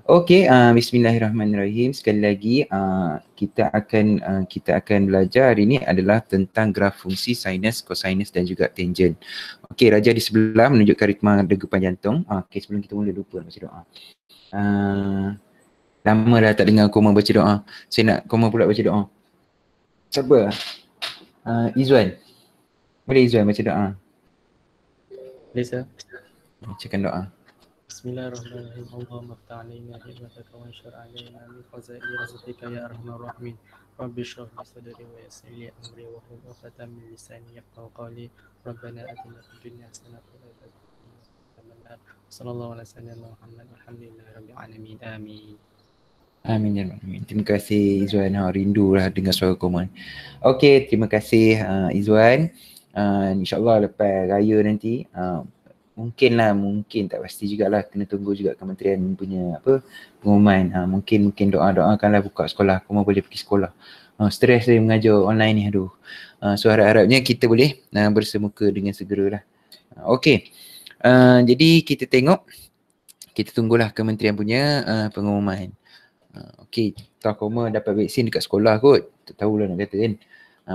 Okey, bismillahirrahmanirrahim. Sekali lagi kita akan belajar hari ini adalah tentang graf fungsi sinus, kosinus dan juga tangent. Okey, Raja di sebelah menunjukkan ritma degupan jantung. Okey, sebelum kita mula lupa nak baca doa. Lama dah tak dengar Koma baca doa. Saya nak Koma pula baca doa. Siapa? Izzuan. Boleh Izzuan baca doa? Boleh sir. Bacakan doa. Bismillahirrahmanirrahim. Allahumma ftah alaina hikmataka wa anshur alaina min khazaini rahmatika ya arhamar rahimin. Rabbi shrah li sadri wa yassir li amri wa hlul 'uqdatam min lisani yafqahu qawli. Rabbana atina fid dunya hasanatan wa fil akhirati hasanatan. Sallallahu alaihi wasallam Muhammad walhamdulillahirabbil alamin. Amin. Amin ya Rabbal alamin. Terima kasih Izzuan. Rindu lah dengar suara Koma. Okey, terima kasih Izzuan. InsyaAllah lepas raya nanti mungkin tak pasti jugalah, kena tunggu juga kementerian punya pengumuman. Mungkin doa-doakanlah buka sekolah, Koma boleh pergi sekolah. Stres saya mengajar online ni, aduh. So harap-harapnya kita boleh bersemuka dengan segeralah. Okey. Jadi kita tunggulah kementerian punya pengumuman. Okey, tahu Koma dapat vaksin dekat sekolah kot. Tak tahulah nak kata kan.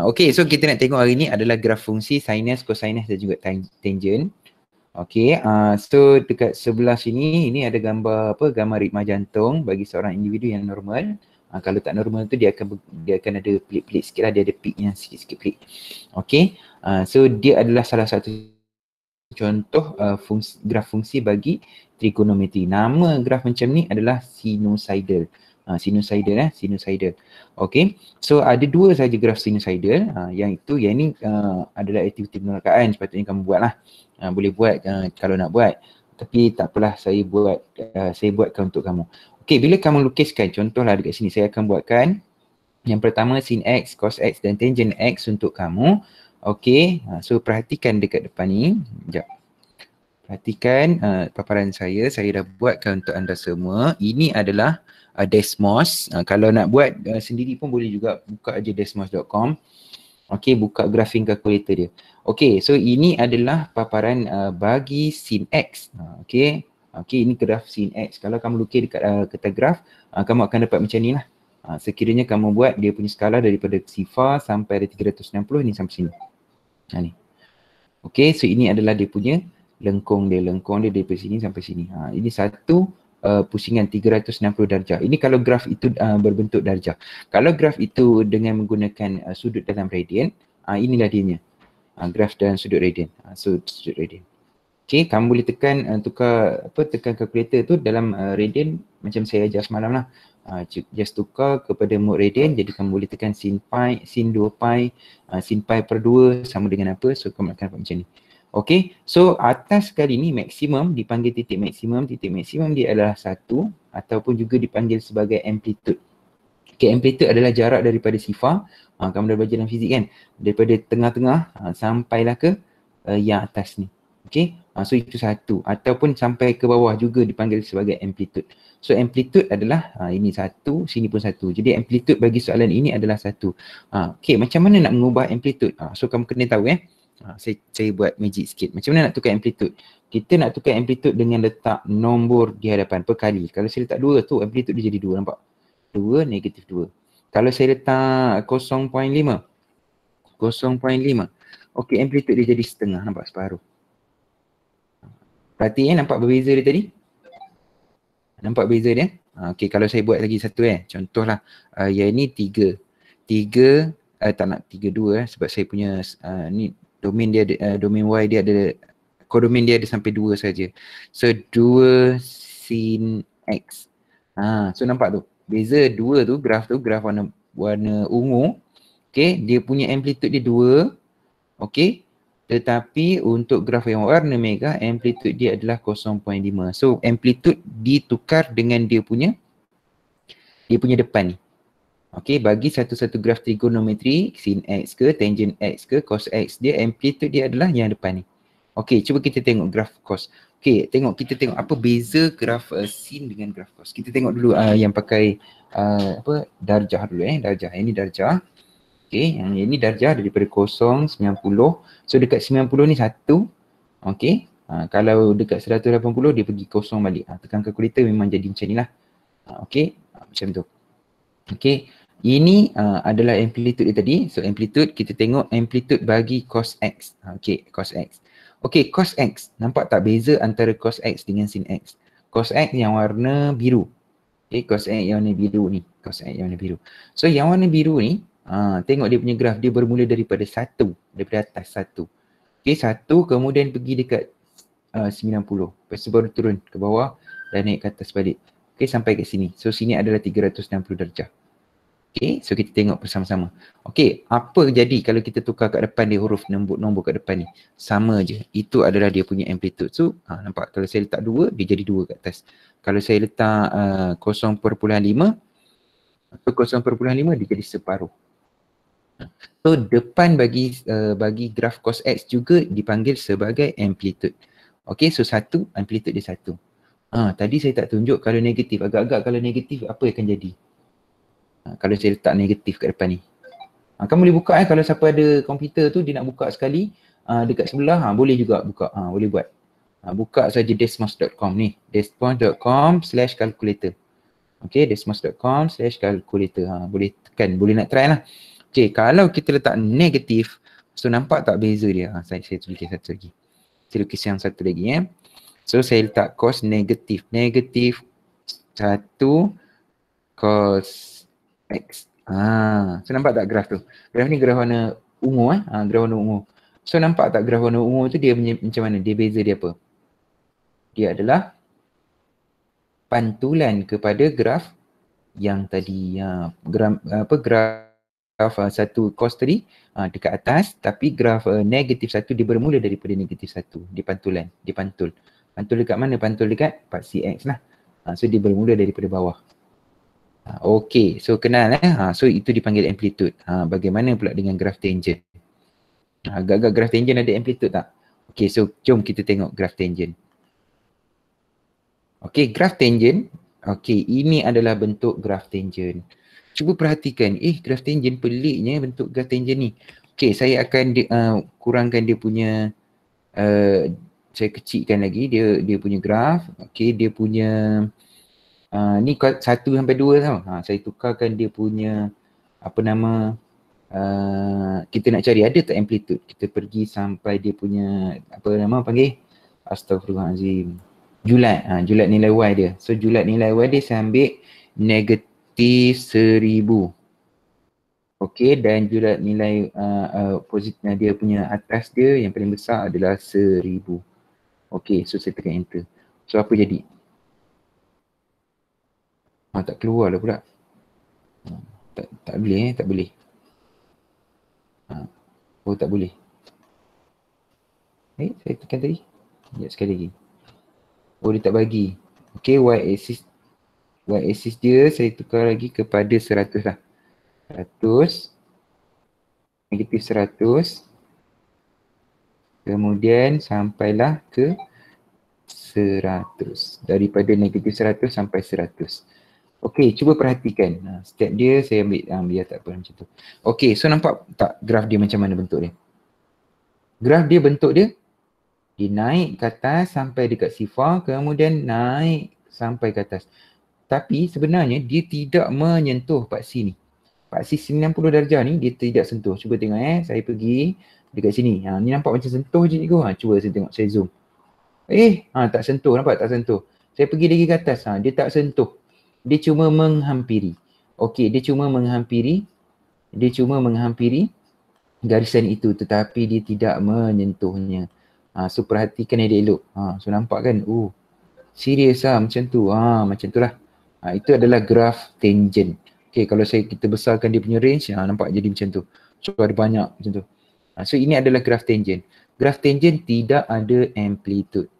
Okey, so kita nak tengok hari ni adalah graf fungsi sinus, kosinus dan juga tangent. Okey, so dekat sebelah sini ini ada gambar ritma jantung bagi seorang individu yang normal. Kalau tak normal tu dia akan ada pelik-pelik sikit lah, dia ada peak yang sikit-sikit pelik. Okey, so dia adalah salah satu contoh graf fungsi bagi trigonometri. Nama graf macam ni adalah sinusoidal. Sinusoidal. Okey, so ada dua saja graf sinusoidal. Yang ini adalah aktiviti penerkaan, sepatutnya kamu buat lah. Boleh buat kalau nak buat, tapi tak apalah, saya buatkan untuk kamu. Okey, bila kamu lukiskan, contohlah dekat sini saya akan buatkan yang pertama sin X, cos X dan tangent X untuk kamu. Okey, so perhatikan dekat depan ni. Sekejap. Perhatikan paparan saya dah buatkan untuk anda semua. Ini adalah Desmos. Kalau nak buat sendiri pun boleh juga, buka aja desmos.com. Okey, buka graphing calculator dia. Okey, so ini adalah paparan bagi sin X. Okey, ini graf sin X. Kalau kamu lukis dekat kertas graf, kamu akan dapat macam ni lah. Sekiranya kamu buat dia punya skala daripada sifar sampai ada 360 ni sampai sini. Ni. Okey, so ini adalah dia punya lengkung dia daripada sini sampai sini. Ini satu pusingan 360 darjah. Ini kalau graf itu berbentuk darjah. Kalau graf itu dengan menggunakan sudut dalam radian, inilah dia. Graf dalam sudut radian. Sudut radian. Okey, kamu boleh tekan kalkulator tu dalam radian macam saya ajar semalam lah. Just tukar kepada mode radian, jadi kamu boleh tekan sin pi, sin 2 pi, sin pi per 2 sama dengan apa, so kamu akan dapat macam ni. Okey, so atas kali ni maksimum dipanggil titik maksimum dia adalah 1 ataupun juga dipanggil sebagai amplitude. Okey, amplitude adalah jarak daripada sifar, kamu dah belajar dalam fizik kan, daripada tengah-tengah sampailah ke yang atas ni. Okey, so itu 1 ataupun sampai ke bawah juga dipanggil sebagai amplitude. So amplitude adalah ini 1, sini pun 1. Jadi amplitude bagi soalan ini adalah 1. Okey, macam mana nak mengubah amplitude? So kamu kena tahu saya buat magic sikit. Macam mana nak tukar amplitude? Kita nak tukar amplitude dengan letak nombor di hadapan perkali. Kalau saya letak 2 tu, amplitude dia jadi 2, nampak? 2 negatif 2. Kalau saya letak 0.5, okey, amplitude dia jadi setengah, nampak, separuh. Perhati nampak berbeza dia tadi? Nampak beza dia? Okey, kalau saya buat lagi satu contohlah yang ni 3. Tak nak 3, 2 sebab saya punya ni domain dia domain Y dia ada, kodomain dia ada sampai 2 saja. So 2 sin X. So nampak tu. Beza 2 tu, graf warna ungu. Okey, dia punya amplitude dia 2. Okey. Tetapi untuk graf yang warna merah, amplitude dia adalah 0.5. So amplitude ditukar dengan dia punya depan ni. Okey, bagi satu-satu graf trigonometri, sin X ke, tangent X ke, cos X, dia amplitude dia adalah yang depan ni. Okey, cuba kita tengok graf cos. Okey, kita tengok apa beza graf sin dengan graf cos. Kita tengok dulu yang pakai darjah dulu darjah. Ini darjah. Okey, yang ini darjah daripada 0, 90. So dekat 90 ni 1. Okey, kalau dekat 180 dia pergi kosong balik. Tekan kalkulator memang jadi macam ni lah. Okey, macam tu. Okey, ini adalah amplitude dia tadi. So amplitude, kita tengok amplitude bagi cos X. Okey, cos X. Okey, cos X. Nampak tak beza antara cos X dengan sin X? Cos X yang warna biru. Okey, cos X yang warna biru ni. Cos X yang warna biru. So yang warna biru ni, tengok dia punya graf. Dia bermula daripada 1. Daripada atas 1. Okey, 1 kemudian pergi dekat 90. Lepas tu baru turun ke bawah dan naik ke atas balik. Okey, sampai ke sini. So sini adalah 360 darjah. Okey, so kita tengok bersama-sama. Okey, apa jadi kalau kita tukar kat depan dia huruf nombor kat depan ni? Sama je. Itu adalah dia punya amplitude. So, nampak kalau saya letak 2, dia jadi 2 kat atas. Kalau saya letak 0.5, atau 0.5 dia jadi separuh. So, depan bagi graf cos X juga dipanggil sebagai amplitude. Okey, so 1, amplitude dia 1. Tadi saya tak tunjuk kalau negatif. Agak-agak kalau negatif apa yang akan jadi? Kalau saya letak negatif kat depan ni. Kamu boleh buka kalau siapa ada komputer tu dia nak buka sekali dekat sebelah, boleh juga buka, boleh buat. Buka saja desmos.com ni, desmos.com/calculator. Okay, desmos.com/calculator. Boleh tekan, boleh nak try lah. Okay, kalau kita letak negatif, so nampak tak beza dia? Saya tulis satu lagi. Saya lukis yang satu lagi. So saya letak cos negatif. Negatif 1 cos X. So nampak tak graf tu? Graf ni graf warna ungu graf warna ungu. So nampak tak graf warna ungu tu dia macam mana? Dia beza dia apa? Dia adalah pantulan kepada graf yang tadi. Graf 1 cos tadi dekat atas, tapi graf negatif 1 dia bermula daripada negatif 1. Dia pantulan, dia pantul. Pantul dekat mana? Pantul dekat paksi X lah. So dia bermula daripada bawah. Okey, so kenal so itu dipanggil amplitude. Bagaimana pula dengan graf tangent? Agak-agak graf tangent ada amplitude tak? Okey, so jom kita tengok graf tangent. Okey, graf tangent. Okey, ini adalah bentuk graf tangent. Cuba perhatikan, graf tangent peliknya bentuk graf tangent ni. Okey, saya akan kurangkan dia punya saya kecilkan lagi dia punya graf. Okey, dia punya ni 1 sampai 2 tau. Saya tukarkan dia punya apa nama kita nak cari ada tak amplitude. Kita pergi sampai dia punya apa nama panggil? Astaghfirullahalazim. Julat. Julat nilai Y dia. So julat nilai Y dia saya ambil negatif 1000. Okey, dan julat nilai positif dia punya atas dia yang paling besar adalah 1000. Okey, so saya tekan enter. So apa jadi? Tak keluar lah pula. Tak boleh tak boleh. Oh tak boleh. Saya tekan tadi. Sekejap sekali lagi. Oh dia tak bagi. Okey, Y axis dia saya tukar lagi kepada 100 lah. 100 negatif 100 kemudian sampailah ke 100. Daripada negatif 100 sampai 100. Okey, cuba perhatikan. Step dia saya ambil biar tak apa macam tu. Okey, so nampak tak graf dia macam mana bentuk dia? Graf dia bentuk dia naik ke atas sampai dekat sifar, kemudian naik sampai ke atas. Tapi sebenarnya dia tidak menyentuh paksi ni. Paksi 90 darjah ni dia tidak sentuh. Cuba tengok saya pergi dekat sini. Ni nampak macam sentuh je cikgu. Cuba saya tengok, saya zoom. Tak sentuh, nampak tak sentuh. Saya pergi lagi ke atas, dia tak sentuh. Dia cuma menghampiri. Okey, dia cuma menghampiri garisan itu tetapi dia tidak menyentuhnya. So perhatikan elok-elok. So nampak kan? Serius macam tu. Macam tu lah. Itu adalah graf tangent. Okay, kalau kita besarkan dia punya range, nampak jadi macam tu. So ada banyak macam tu. So ini adalah graf tangent. Graf tangent tidak ada amplitude.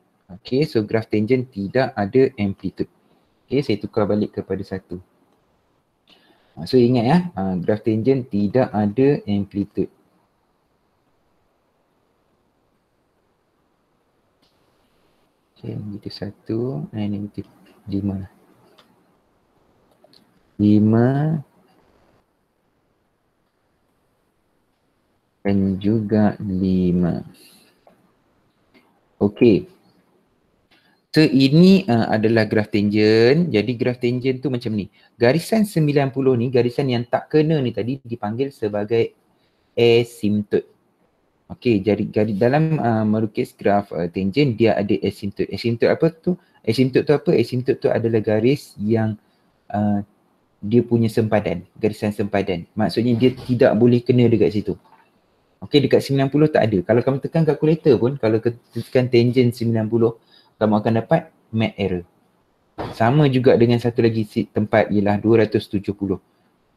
Okay, so graf tangent tidak ada amplitude. Okay, saya tukar balik kepada 1. So ingat graf tangent tidak ada amplitude. Okay, negatif 1, negatif 5 lah. 5 dan juga 5. Okey. So ini adalah graf tangent. Jadi graf tangent tu macam ni. Garisan 90 ni, garisan yang tak kena ni tadi dipanggil sebagai asymptote. Okey, jadi dalam melukis graf tangent dia ada asymptote. Asymptote apa tu? Asymptote tu apa? Asymptote tu adalah garis yang dia punya sempadan, garisan sempadan. Maksudnya dia tidak boleh kena dekat situ. Okey, dekat 90 tak ada. Kalau kamu tekan kalkulator pun, kalau tekan tangent 90, kamu akan dapat mat error. Sama juga dengan satu lagi tempat ialah 270.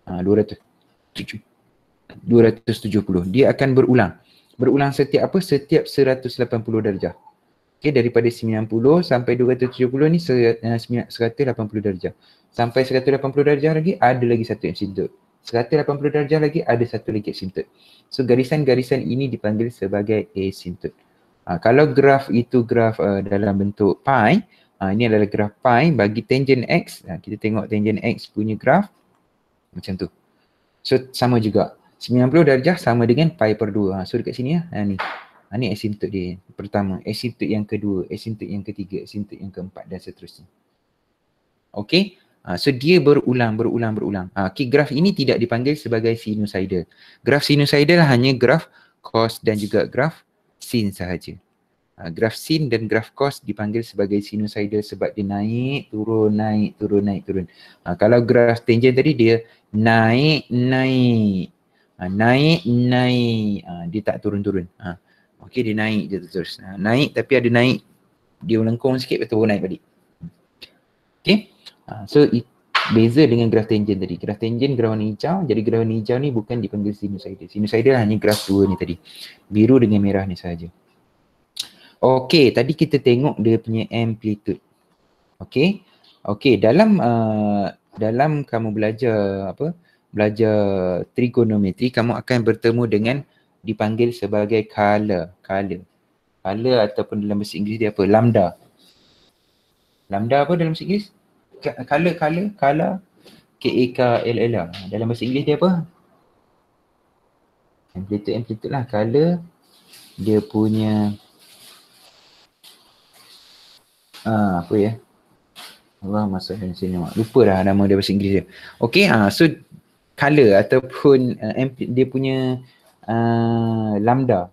270. Dia akan berulang. Berulang setiap apa? Setiap 180 darjah. Okey, daripada 90 sampai 270 ni 180 darjah. Sampai 180 darjah lagi ada lagi satu asymptote. 180 darjah lagi ada satu lagi asymptote. So garisan-garisan ini dipanggil sebagai asymptote. Kalau graf itu graf dalam bentuk pi, ini adalah graf pi bagi tangent x. Kita tengok tangent x punya graf macam tu. So sama juga. 90 darjah sama dengan pi per 2. So dekat sini ni. Ni asymptote dia. Pertama, asymptote yang kedua, asymptote yang ketiga, asymptote yang keempat dan seterusnya. Okey. So dia berulang. Okay, graf ini tidak dipanggil sebagai sinusoidal. Graf sinusoidal hanya graf cos dan juga graf sin sahaja. Graf sin dan graf cos dipanggil sebagai sinusoidal sebab dia naik, turun, naik, turun, naik, turun. Kalau graf tangent tadi dia naik, naik. Naik, naik. Dia tak turun-turun. Okey, dia naik je terus. Naik tapi ada naik, dia melengkung sikit lepas tu naik balik. Okey. So beza dengan graf tangent tadi. Graf tangent graf warna hijau, jadi graf warna hijau ni bukan dipanggil sinusoidal. Sinusoidal hanya graf dua ni tadi. Biru dengan merah ni sahaja. Okey, tadi kita tengok dia punya amplitude. Okey. Okey, dalam kamu belajar belajar trigonometri, kamu akan bertemu dengan dipanggil sebagai color ataupun dalam bahasa Inggeris dia apa? Lambda. Lambda apa dalam bahasa Inggeris? Color K-A-K-L-L. Dalam bahasa Inggeris dia apa? Amplitude lah. Color dia punya apa ya? Allah masa sini lupa dah nama dia bahasa Inggeris dia. Okey, so color ataupun dia punya lambda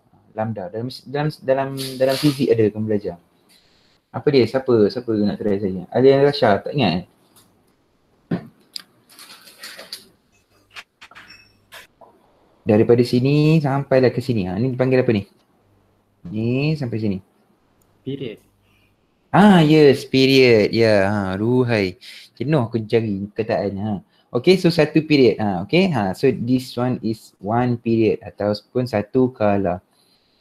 dalam fizik ada kamu belajar. Apa dia? Siapa nak try saya? Alian Rasha, tak ingat? Daripada sini sampailah ke sini. Ni dipanggil apa ni? Ni sampai sini. Period. Yes, period. Ruhai. Jenuh aku cari kataannya. Okay, so satu period. Okay, so this one is one period ataupun satu kala.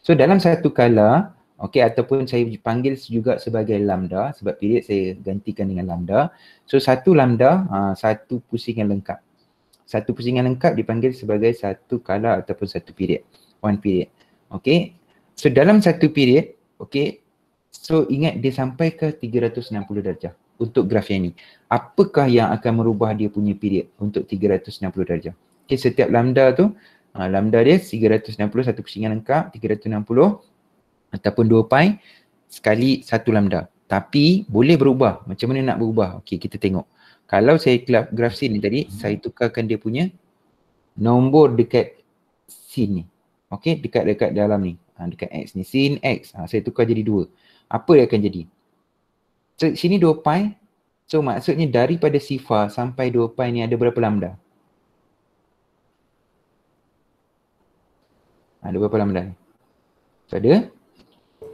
So dalam satu kala, okay, ataupun saya panggil juga sebagai lambda, sebab period saya gantikan dengan lambda. So satu lambda, satu pusingan lengkap. Satu pusingan lengkap dipanggil sebagai satu kala ataupun satu period. One period. Okay, so dalam satu period, okay, so ingat dia sampai ke 360 darjah untuk graf yang ni. Apakah yang akan merubah dia punya period untuk 360 darjah? Okay, setiap lambda tu, lambda dia 360, satu pusingan lengkap, 360 ataupun 2 pi sekali satu lambda. Tapi boleh berubah. Macam mana nak berubah? Okay, kita tengok. Kalau saya graf sin ni tadi, saya tukarkan dia punya nombor dekat sin ni. Okay, dekat dalam ni. Dekat x ni, sin x. Saya tukar jadi 2. Apa yang akan jadi? So, sini 2 pi. So maksudnya daripada sifar sampai 2 pi ni ada berapa lambda? Ada berapa lambda ni? So ada?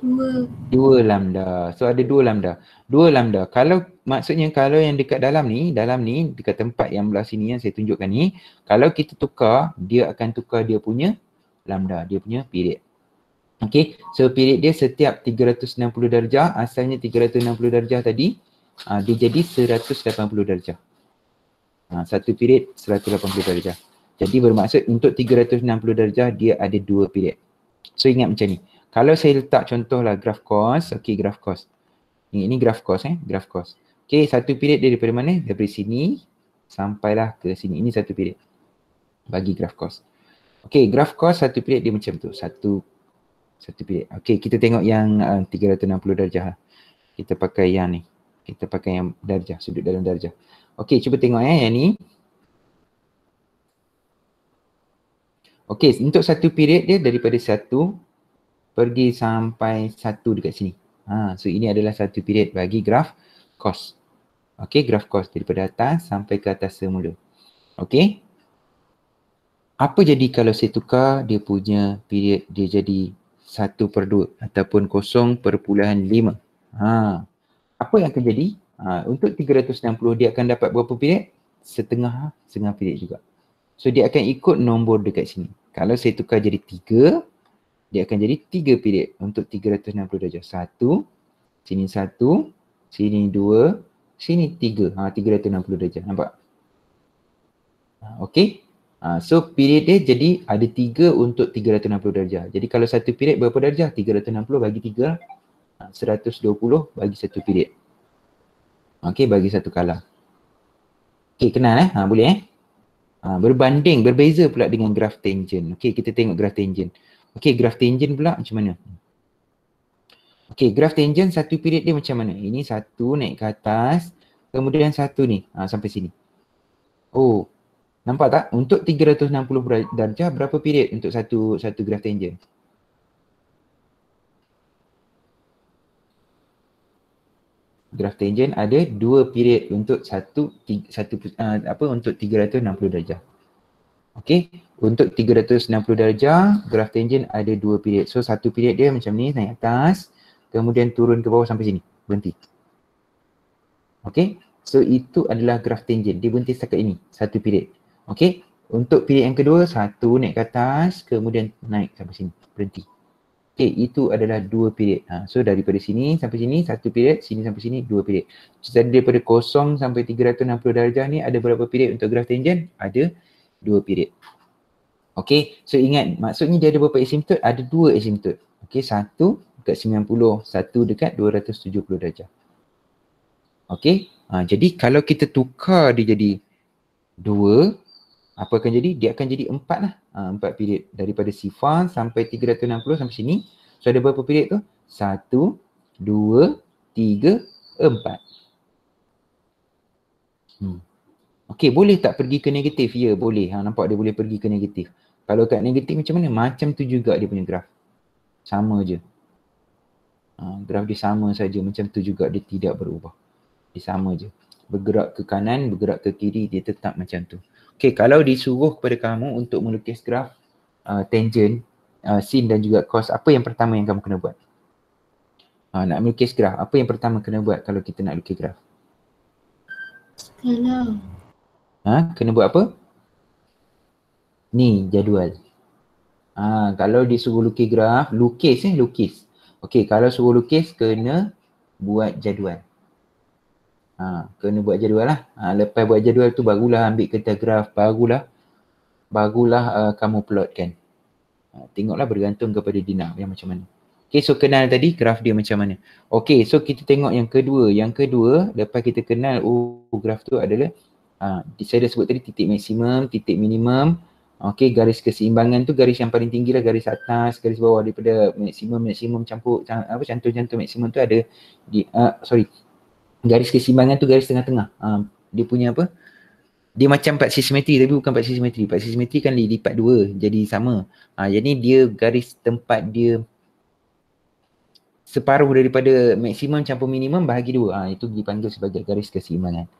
2 lambda. So ada 2 lambda. 2 lambda. Maksudnya kalau yang dekat dalam ni dekat tempat yang belah sini yang saya tunjukkan ni, kalau kita tukar, dia akan tukar dia punya lambda, dia punya period. Okay, so period dia setiap 360 darjah, asalnya 360 darjah tadi, dia jadi 180 darjah. Satu period 180 darjah. Jadi bermaksud untuk 360 darjah dia ada 2 period. So ingat macam ni. Kalau saya letak contohlah graf cos, okay, graf cos. Ini graf cos, graf cos. Okay, satu period dia daripada mana? Daripada sini sampailah ke sini. Ini satu period. Bagi graf cos. Okay, graf cos satu period dia macam tu. Satu period. Okay, kita tengok yang 360 darjah. Kita pakai yang ni. Kita pakai yang darjah, sudut dalam darjah. Okey, cuba tengok yang ni. Okey, untuk satu period dia daripada 1 pergi sampai 1 dekat sini. So ini adalah satu period bagi graf cos. Okey, graf cos daripada atas sampai ke atas semula. Okey. Apa jadi kalau saya tukar dia punya period dia jadi 1/2 ataupun 0.5? Apa yang akan jadi? Untuk 360 dia akan dapat berapa period? Setengah period juga. So dia akan ikut nombor dekat sini. Kalau saya tukar jadi 3, dia akan jadi 3 period untuk 360 darjah. 1, sini 1, sini 2, sini 3. 360 darjah. Nampak? Okey. So period dia jadi ada 3 untuk 360 darjah. Jadi kalau satu period berapa darjah? 360 bagi 3, 120 bagi satu period. Okey, bagi satu kala. Okey, kenal boleh berbanding, berbeza pula dengan graf tangent. Okey, kita tengok graf tangent. Okey, graf tangent pula macam mana? Okey, graf tangent satu period dia macam mana? Ini satu naik ke atas, kemudian satu ni sampai sini. Oh, nampak tak? Untuk 360 darjah berapa period untuk satu graf tangent? Graf tangent ada 2 period untuk untuk 360 darjah. Okey, untuk 360 darjah graf tangent ada 2 period. So satu period dia macam ni naik atas, kemudian turun ke bawah sampai sini, berhenti. Okey, so itu adalah graf tangent. Dia berhenti setakat ini, satu period. Okey, untuk period yang kedua, satu naik ke atas, kemudian naik sampai sini, berhenti. Okey, itu adalah 2 period. So daripada sini sampai sini, satu period, sini sampai sini, 2 period. So daripada 0 sampai 360 darjah ni ada berapa period untuk graf tangent? Ada 2 period. Okey, so ingat maksudnya dia ada berapa asymptote? Ada 2 asymptote. Okey, satu dekat 90, satu dekat 270 darjah. Okey, jadi kalau kita tukar dia jadi 2, apa akan jadi? Dia akan jadi 4 lah. 4 period daripada sifar sampai 360 sampai sini. So ada berapa period tu? 1, 2, 3, 4. Okey, boleh tak pergi ke negatif? Ya, boleh. Nampak dia boleh pergi ke negatif. Kalau kat negatif macam mana? Macam tu juga dia punya graf. Sama je. Graf dia sama saja. Macam tu juga, dia tidak berubah. Dia sama je. Bergerak ke kanan, bergerak ke kiri, dia tetap macam tu. Okey, kalau disuruh kepada kamu untuk melukis graf tangent, sin dan juga cos, apa yang pertama yang kamu kena buat? Nak melukis graf, apa yang pertama kena buat kalau kita nak lukis graf? Skala. Kena buat apa? Ni jadual. Kalau disuruh lukis graf, lukis. Okey, kalau suruh lukis kena buat jadual. Kena buat jadual lah. Lepas buat jadual tu barulah ambil kertas graf, barulah kamu plotkan. Tengoklah bergantung kepada Dina yang macam mana. Okay, so kenal tadi graf dia macam mana. Okay, so kita tengok yang kedua. Yang kedua, lepas kita kenal graf tu adalah saya dah sebut tadi titik maksimum, titik minimum. Okay, garis keseimbangan tu garis yang paling tinggi lah, garis atas, garis bawah daripada maksimum campur cantum maksimum tu ada garis keseimbangan tu garis tengah-tengah. Dia punya apa? Dia macam part simetri tapi bukan part simetri. Part simetri kan lipat 2 jadi sama. Jadi dia garis tempat dia separuh daripada maksimum campur minimum bahagi 2. Itu dipanggil sebagai garis keseimbangan.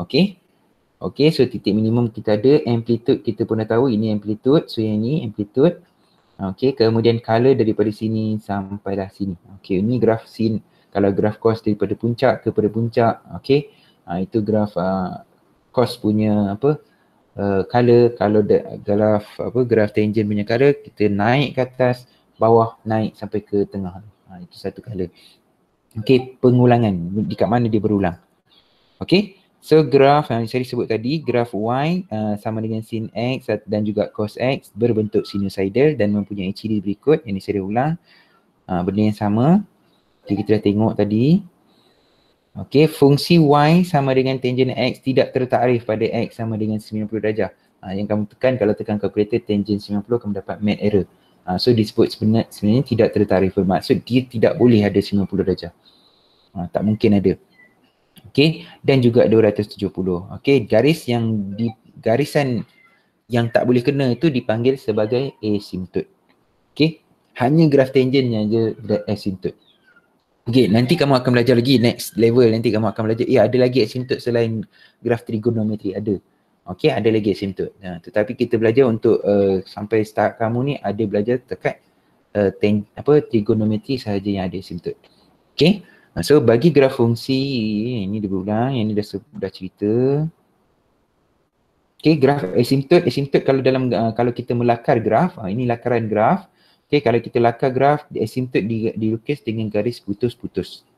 Okey. Okey, so titik minimum kita ada, amplitude kita pun dah tahu ini amplitude. So yang ni amplitude. Okey, kemudian color daripada sini sampailah sini. Okey, ini graf sin. Kalau graf cos daripada puncak kepada puncak, okey. Itu graf cos punya color. Kalau graf tangent punya color, kita naik ke atas, bawah, naik sampai ke tengah. Itu satu color. Okey, pengulangan. Dekat mana dia berulang. Okey. So graf yang saya sebut tadi, graf Y sama dengan sin X dan juga cos X berbentuk sinusoidal dan mempunyai ciri berikut. Yang saya ulang. Benda yang sama. Okay, kita dah tengok tadi. Okey, fungsi Y sama dengan tangent X tidak tertakrif pada X sama dengan 90 darjah. Yang kamu tekan, kalau tekan kalkulator tangent 90 kamu dapat mat error. So disebut sebenarnya tidak tertakrif, bermaksud dia tidak boleh ada 90 darjah. Tak mungkin ada. Okey, dan juga 270. Okey, garisan yang tak boleh kena itu dipanggil sebagai asymptote. Okey, hanya graf tangent yang je asymptote. Okey, nanti kamu akan belajar lagi next level, nanti kamu akan belajar ada lagi asymptote selain graf trigonometri, ada. Okey, ada lagi asymptote. Tetapi kita belajar untuk sampai start kamu ni ada belajar dekat trigonometri sahaja yang ada asymptote. Okey. So bagi graf fungsi ini dia berulang, yang ni dah cerita. Okey, graf asymptote kalau kalau kita melakar graf, ini lakaran graf. Okey, kalau kita lakar graf, asymptote dilukis dengan garis putus-putus.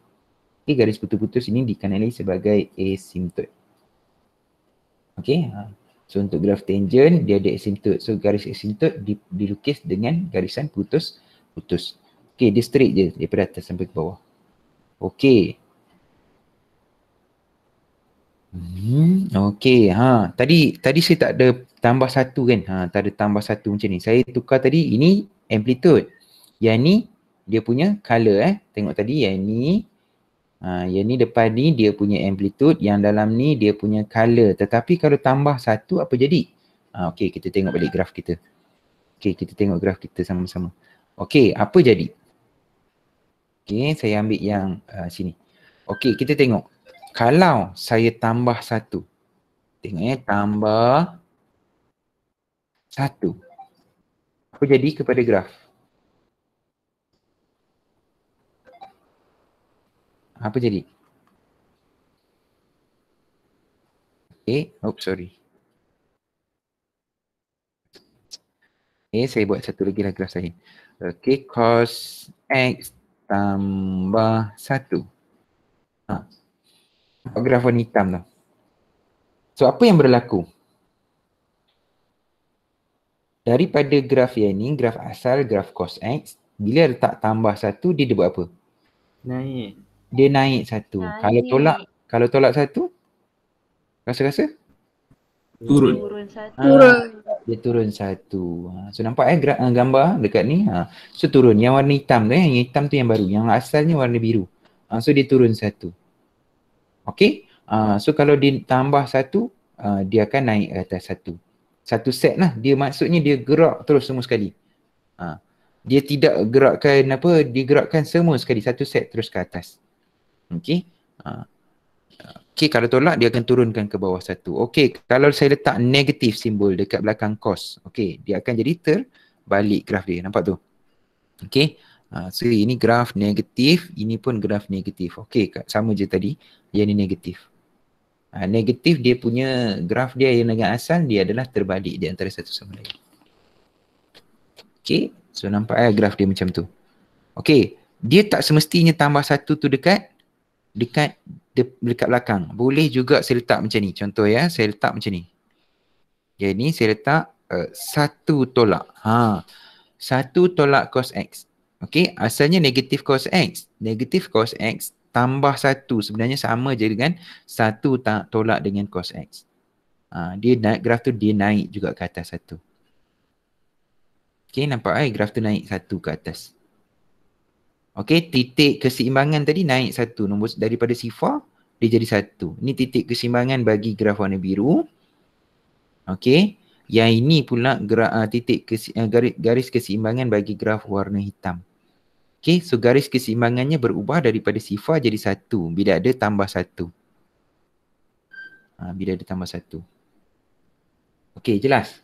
Okey, garis putus-putus ini dikenali sebagai asymptote. Okey. So untuk graf tangent dia ada asymptote. So garis asymptote dilukis dengan garisan putus-putus. Okey, dia straight je daripada atas sampai ke bawah. Okey. Okey. Tadi saya tak ada tambah satu kan. Tak ada tambah satu macam ni. Saya tukar tadi, ini amplitude. Yang ni dia punya color Tengok tadi yang ni. Yang ni depan ni dia punya amplitude, yang dalam ni dia punya color. Tetapi kalau tambah satu apa jadi? Okey, kita tengok balik graf kita. Okey, kita tengok graf kita sama-sama. Okey, apa jadi? Okey, saya ambil yang sini. Okey, kita tengok. Kalau saya tambah satu. Tengok tambah satu. Apa jadi kepada graf? Apa jadi? Sorry. Saya buat satu lagi lah graf saya. Cos X tambah 1. Graf warna hitam tu. So, apa yang berlaku? Daripada graf yang ni, graf asal, graf cos X, bila letak tambah 1, dia buat apa? Naik. Dia naik 1. Kalau tolak 1, rasa-rasa? Turun 1. Dia turun 1. So nampak gambar dekat ni. So turun. Yang warna hitam tu yang hitam tu yang baru. Yang asalnya warna biru. So dia turun 1. Okay. So kalau ditambah 1, dia akan naik ke atas 1. Satu set lah. Dia maksudnya dia gerak terus semua sekali. Dia tidak gerakkan dia gerakkan semua sekali. Satu set terus ke atas. Okay. Okay, kalau tolak dia akan turunkan ke bawah 1. Okay, kalau saya letak negatif simbol dekat belakang cos, okay, dia akan jadi terbalik graf dia. Nampak tu? Okay, so ini graf negatif, ini pun graf negatif. Okay, sama je tadi, yang ni negatif. Negatif dia punya graf dia yang dengan asal, dia adalah terbalik di antara satu sama lain. Okay, so nampak graf dia macam tu. Okay, dia tak semestinya tambah 1 tu dekat belakang. Boleh juga saya letak macam ni. Contoh saya letak macam ni. Jadi ni saya letak 1 tolak. 1 tolak cos X. Okey, asalnya negatif cos X. Negatif cos X tambah 1 sebenarnya sama je dengan 1 tolak dengan cos X. Dia naik, graf tu dia naik juga ke atas 1. Okey, nampak graf tu naik 1 ke atas. Okey, titik keseimbangan tadi naik 1. Nombor daripada sifar dia jadi 1. Ini titik keseimbangan bagi graf warna biru. Okey, yang ini pula garis keseimbangan bagi graf warna hitam. Okey, so garis keseimbangannya berubah daripada sifar jadi 1 bila ada tambah 1. Bila ada tambah 1. Okey, jelas?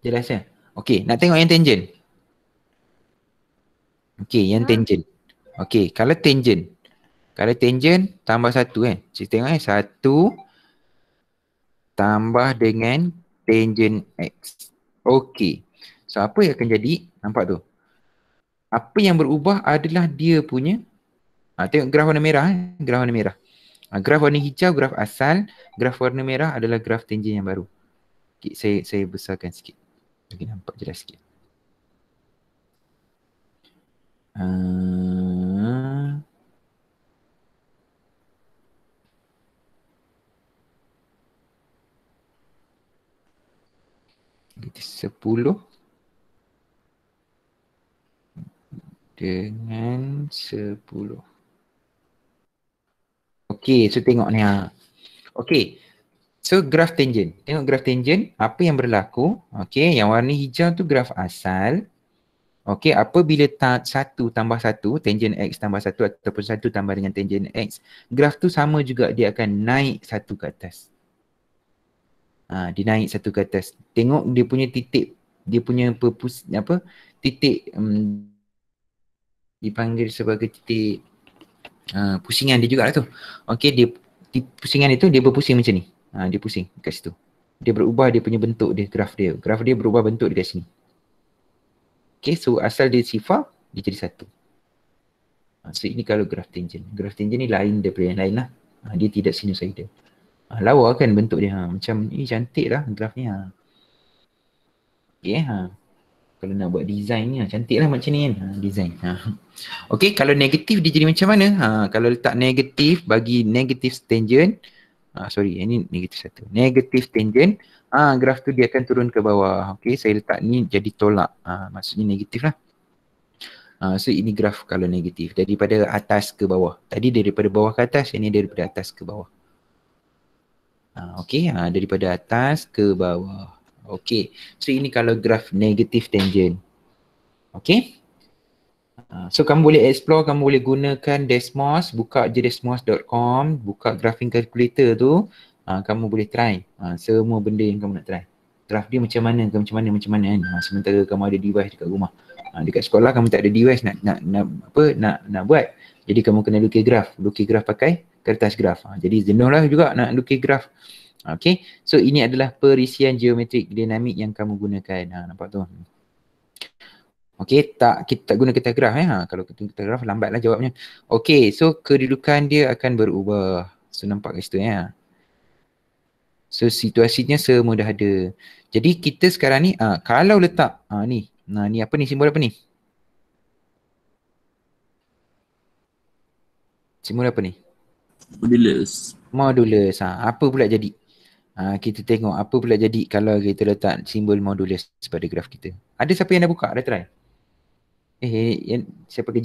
Jelas ya? Okey, nak tengok yang tangent. Okey, yang tangent. Okey, kalau tangent tambah 1 kan. Kita tengok 1 tambah dengan tangent X. Okey. So apa yang akan jadi? Nampak tu? Apa yang berubah adalah dia punya tengok graf warna merah graf warna merah. Graf warna hijau graf asal, graf warna merah adalah graf tangent yang baru. Okay, saya besarkan sikit. Bagi nampak jelas sikit. Itu 10. dengan 10. Okey, so tengok ni ha. Okey. So graf tangent. Tengok graf tangent, apa yang berlaku? Okey, yang warna hijau tu graf asal. Okey, apabila 1 tambah 1, tangent X tambah 1 ataupun 1 tambah dengan tangent X, graf tu sama juga, dia akan naik 1 ke atas. Dia naik 1 ke atas. Tengok dia punya titik, dia punya titik dipanggil sebagai titik pusingan dia jugalah tu. Okey, dia pusingan itu dia berpusing macam ni. Dia pusing kat situ. Dia berubah dia punya bentuk dia, graf dia. Graf dia berubah bentuk dekat sini. Okey, so asal dia sifar, dia jadi 1. So ini kalau graf tangent. Graf tangent ni lain daripada yang lain lah. Dia tidak sinusoidal. Lawa kan bentuk dia. Macam ni cantik lah graf ni. Okay, kalau nak buat design ni cantik lah macam ni kan. Design. Okay, kalau negatif dia jadi macam mana? Kalau letak negatif, bagi negatif tangent. Sorry, ini negatif 1. Negatif tangent. Graf tu dia akan turun ke bawah. Okay, saya letak ni jadi tolak. Maksudnya negatif lah. So ini graf kalau negatif, daripada atas ke bawah. Tadi daripada bawah ke atas, ini daripada atas ke bawah. Okey, daripada atas ke bawah. Okey, so ini kalau graf negatif tangent. Okey. So kamu boleh explore, kamu boleh gunakan Desmos, buka je desmos.com, buka graphing calculator tu, kamu boleh try semua benda yang kamu nak try. Graf dia macam mana kan. Sementara kamu ada device dekat rumah. Dekat sekolah kamu tak ada device nak buat. Jadi kamu kena lukis graf pakai kertas graf. Jadi jenuh lah juga nak lukis graf. Okay, so ini adalah perisian geometrik dinamik yang kamu gunakan. Nampak tu? Okay, kita tak guna kertas graf kalau kita graf lambatlah jawabnya. Okay, so kedudukan dia akan berubah. So nampak kat situ So situasinya semua dah ada. Jadi kita sekarang ni kalau letak ni apa ni, simbol apa ni? Simbol apa ni? Modulus. Apa pula jadi? Kita tengok apa pula jadi kalau kita letak simbol modulus pada graf kita. Ada siapa yang dah buka? Dah try? Saya pakai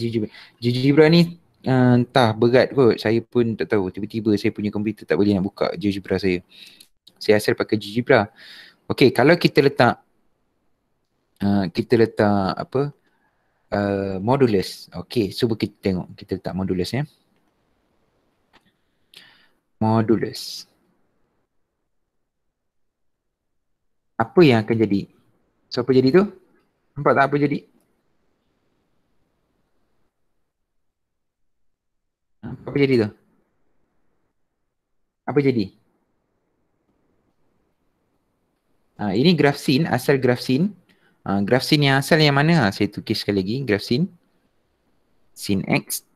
GeoGebra ni entah berat kot. Saya pun tak tahu. Tiba-tiba saya punya komputer tak boleh nak buka GeoGebra saya. Saya asal pakai GeoGebra. Okay, kalau kita letak modulus. Okay, cuba kita tengok. Kita letak modulus ya. Modulus. Apa yang akan jadi? So apa jadi tu? Nampak tak apa jadi? Apa jadi tu? Apa jadi? Ini graf sin, asal graf sin. Graf sin yang asal yang mana? Saya tukis sekali lagi. Graf sin. Sin X.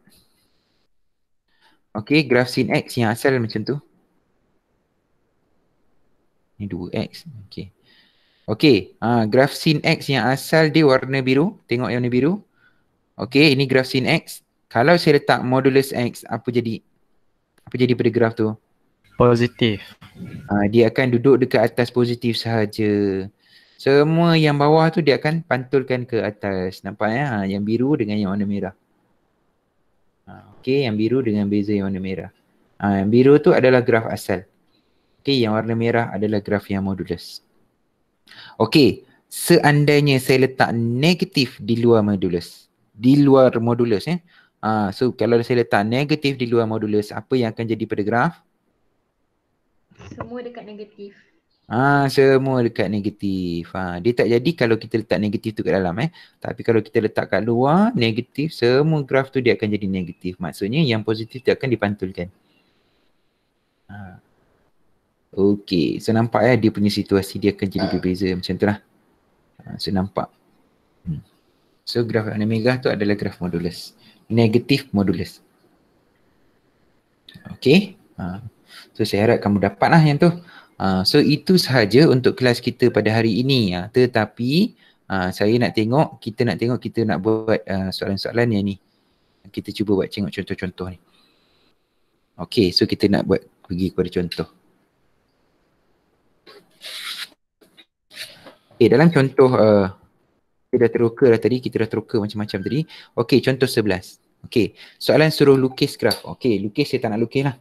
Okay, graf sin X yang asal macam tu. Ini 2X. Okay. Okay, graf sin X yang asal dia warna biru. Tengok yang warna biru. Okay, ini graf sin X. Kalau saya letak modulus X, apa jadi? Apa jadi pada graf tu? Positif. Dia akan duduk dekat atas positif sahaja. Semua yang bawah tu dia akan pantulkan ke atas. Nampak ya? Yang biru dengan yang warna merah. Okay, yang biru dengan beza yang warna merah. Yang biru tu adalah graf asal. Okay, yang warna merah adalah graf yang modulus. Okay, seandainya saya letak negatif di luar modulus. Di luar modulus ya. So kalau saya letak negatif di luar modulus, apa yang akan jadi pada graf? Semua dekat negatif. Semua dekat negatif. Dia tak jadi kalau kita letak negatif tu kat dalam Tapi kalau kita letak kat luar, negatif, semua graf tu dia akan jadi negatif. Maksudnya yang positif dia akan dipantulkan. Okey, so nampak ya dia punya situasi dia akan jadi berbeza macam tu lah. So nampak. So graf warna merah tu adalah graf modulus. Negatif modulus. Okey. So saya harap kamu dapat lah yang tu. So itu sahaja untuk kelas kita pada hari ini. Tetapi saya nak tengok, kita nak buat soalan-soalan yang ni. Kita cuba buat tengok contoh-contoh ni. Okey, so kita nak buat pergi kepada contoh. Dalam contoh dah teroka dah tadi, kita dah teroka macam-macam tadi. Okey, contoh 11. Okey, soalan suruh lukis graf. Okey, lukis saya tak nak lukis lah.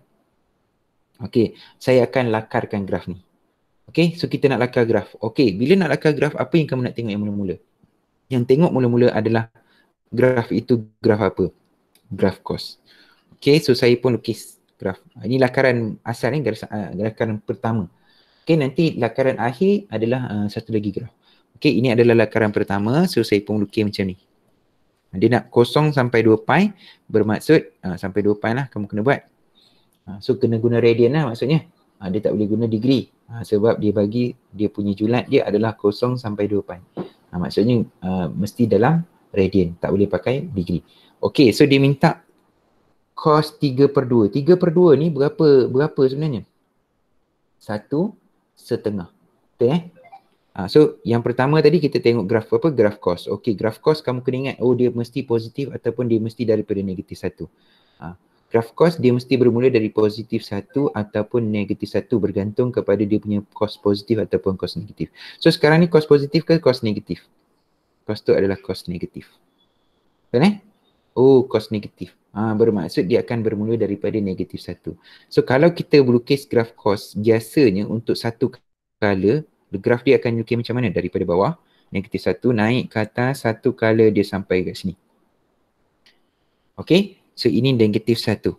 Okey, saya akan lakarkan graf ni. Okey, so kita nak lakar graf. Okey, bila nak lakar graf, apa yang kamu nak tengok yang mula-mula? Yang tengok mula-mula adalah graf itu graf apa? Graf cos. Okey, so saya pun lukis graf. Ini lakaran asal ni, lakaran pertama. Okey, nanti lakaran akhir adalah satu lagi graf. Okey, ini adalah lakaran pertama, so saya pun lukis macam ni. Dia nak 0 sampai 2 pi, bermaksud sampai 2 pi lah kamu kena buat. So kena guna radian lah maksudnya. Dia tak boleh guna degree. Sebab dia bagi, dia punya julat dia adalah 0 sampai 2 pi. Maksudnya mesti dalam radian, tak boleh pakai degree. Okey, so dia minta cos 3/2. 3/2 ni berapa sebenarnya? 1/2. Betul so yang pertama tadi kita tengok graf apa? Graf cos. Okey, graf cos kamu kena ingat, dia mesti positif ataupun dia mesti daripada negatif 1. Graf cos dia mesti bermula dari positif 1 ataupun negatif 1 bergantung kepada dia punya cos positif ataupun cos negatif. So sekarang ni cos positif ke cos negatif? Cos tu adalah cos negatif. Betul cos negatif. Bermaksud dia akan bermula daripada negatif 1. So kalau kita melukis graf cos, biasanya untuk satu kala, graf dia akan lukis macam mana? Daripada bawah, negatif 1 naik ke atas, satu kala dia sampai kat sini. Okay, so ini negatif 1.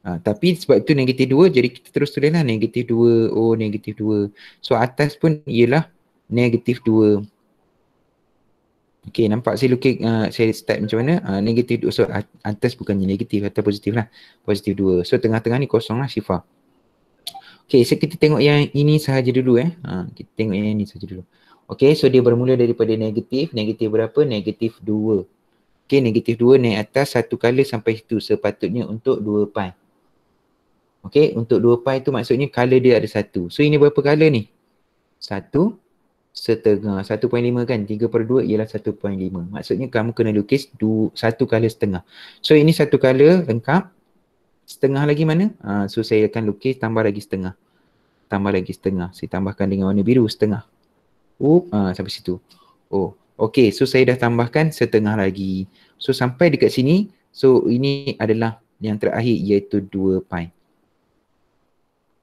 Tapi sebab itu negatif 2, jadi kita terus tulislah negatif 2, negatif 2. So atas pun ialah negatif 2. Okay, nampak saya lukis, saya start macam mana? Negatif 2, so atas bukannya negatif atau positif lah. Positif 2. So tengah-tengah ni kosong lah sifar. Okay, so kita tengok yang ini sahaja dulu kita tengok yang ini sahaja dulu. Okay, so dia bermula daripada negatif. Negatif berapa? Negatif 2. Okay, negatif 2 naik atas satu kala sampai situ. Sepatutnya untuk 2 pi. Okay, untuk 2 pi tu maksudnya kala dia ada 1. So ini berapa kala ni? 1/2. 1.5 kan? 3/2 ialah 1.5. Maksudnya kamu kena lukis 1 kala setengah. So ini 1 kala lengkap. Setengah lagi mana? So saya akan lukis tambah lagi setengah. Tambah lagi setengah. Saya tambahkan dengan warna biru setengah. Sampai situ. Okey. So saya dah tambahkan setengah lagi. So sampai dekat sini. So ini adalah yang terakhir iaitu 2 pi.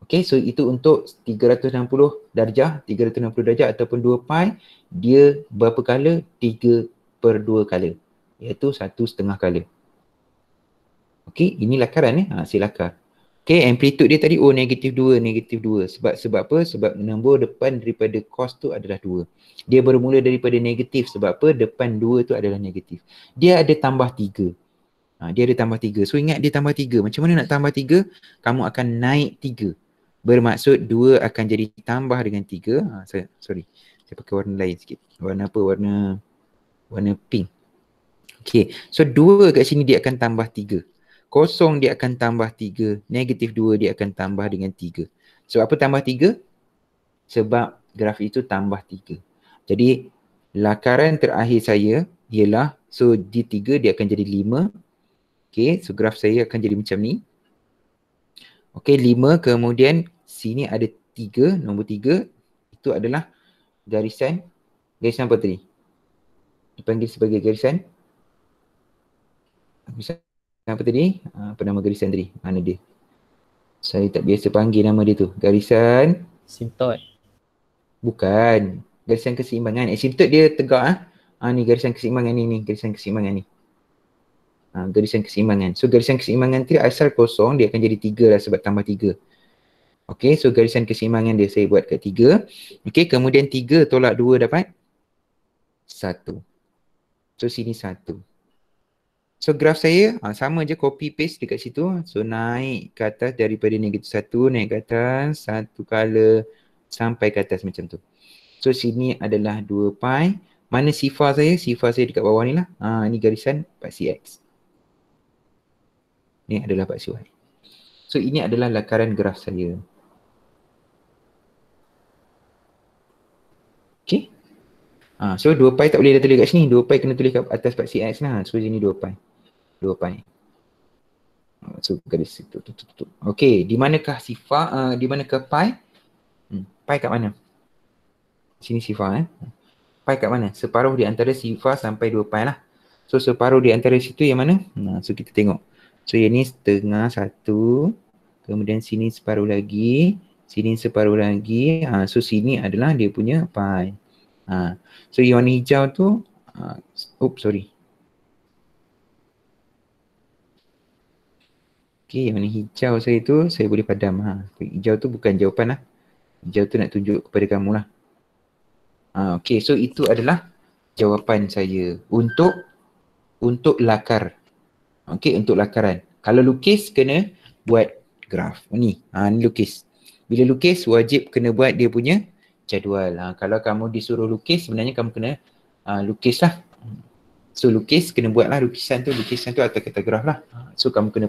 Okey. So itu untuk 360 darjah. 360 darjah ataupun 2 pi. Dia berapa kala? 3/2 kala. Iaitu 1/2 kala. Okey, ini lakaran saya lakar. Okey, amplitude dia tadi negatif 2, negatif 2. Sebab apa? Sebab nombor depan daripada cos tu adalah 2. Dia bermula daripada negatif. Sebab apa? Depan 2 tu adalah negatif. Dia ada tambah 3. Dia ada tambah 3. So ingat dia tambah 3. Macam mana nak tambah 3? Kamu akan naik 3. Bermaksud 2 akan jadi tambah dengan 3. Sorry. Saya pakai warna lain sikit. Warna apa? Warna pink. Okey. So 2 kat sini dia akan tambah 3. Kosong dia akan tambah 3. Negatif 2 dia akan tambah dengan 3. Sebab apa tambah 3? Sebab graf itu tambah 3. Jadi lakaran terakhir saya ialah, so D3 dia akan jadi 5. Okay, so graf saya akan jadi macam ni. Okay, 5 kemudian sini ada 3, nombor 3. Itu adalah garisan apa tadi? Dipanggil sebagai garisan apa tadi? Apa nama garisan tadi? Mana dia? Saya tak biasa panggil nama dia tu. Garisan Asymptot. Bukan. Garisan keseimbangan. Asymptot dia tegak ni garisan keseimbangan ni. Garisan keseimbangan ni. Garisan keseimbangan. So garisan keseimbangan tu asal kosong, dia akan jadi 3 lah sebab tambah 3. Okay, so garisan keseimbangan dia saya buat kat 3. Okay, kemudian 3 tolak 2 dapat 1. So sini 1. So graf saya sama je, copy paste dekat situ. So naik ke atas daripada negatif 1, naik ke atas 1 kala sampai ke atas macam tu. So sini adalah 2 pi. Mana sifar saya? Sifar saya dekat bawah ni lah. Ni garisan paksi X. Ni adalah paksi Y. So ini adalah lakaran graf saya. Okay. So 2 pi tak boleh dah tulis kat sini. 2 pi kena tulis kat atas paksi X lah. So sini 2 pi. 2 pi. So garis itu. Okey, di manakah sifar, di manakah pi? Pi kat mana? Sini sifar pi kat mana? Separuh di antara sifar sampai 2 pi lah. So separuh di antara situ yang mana? So kita tengok. So yang ni setengah 1, kemudian sini separuh lagi, sini separuh lagi. So sini adalah dia punya pi. So yang warna hijau tu, sorry. Okay, yang warna hijau saya tu saya boleh padam. Hijau tu bukan jawapan lah. Hijau tu nak tunjuk kepada kamu lah. Okay, so itu adalah jawapan saya untuk lakar. Okay, untuk lakaran. Kalau lukis kena buat graf. Ni lukis. Bila lukis wajib kena buat dia punya jadual. Kalau kamu disuruh lukis sebenarnya kamu kena lukis lah. So lukis kena buat lah lukisan tu atau kata graf lah. So kamu kena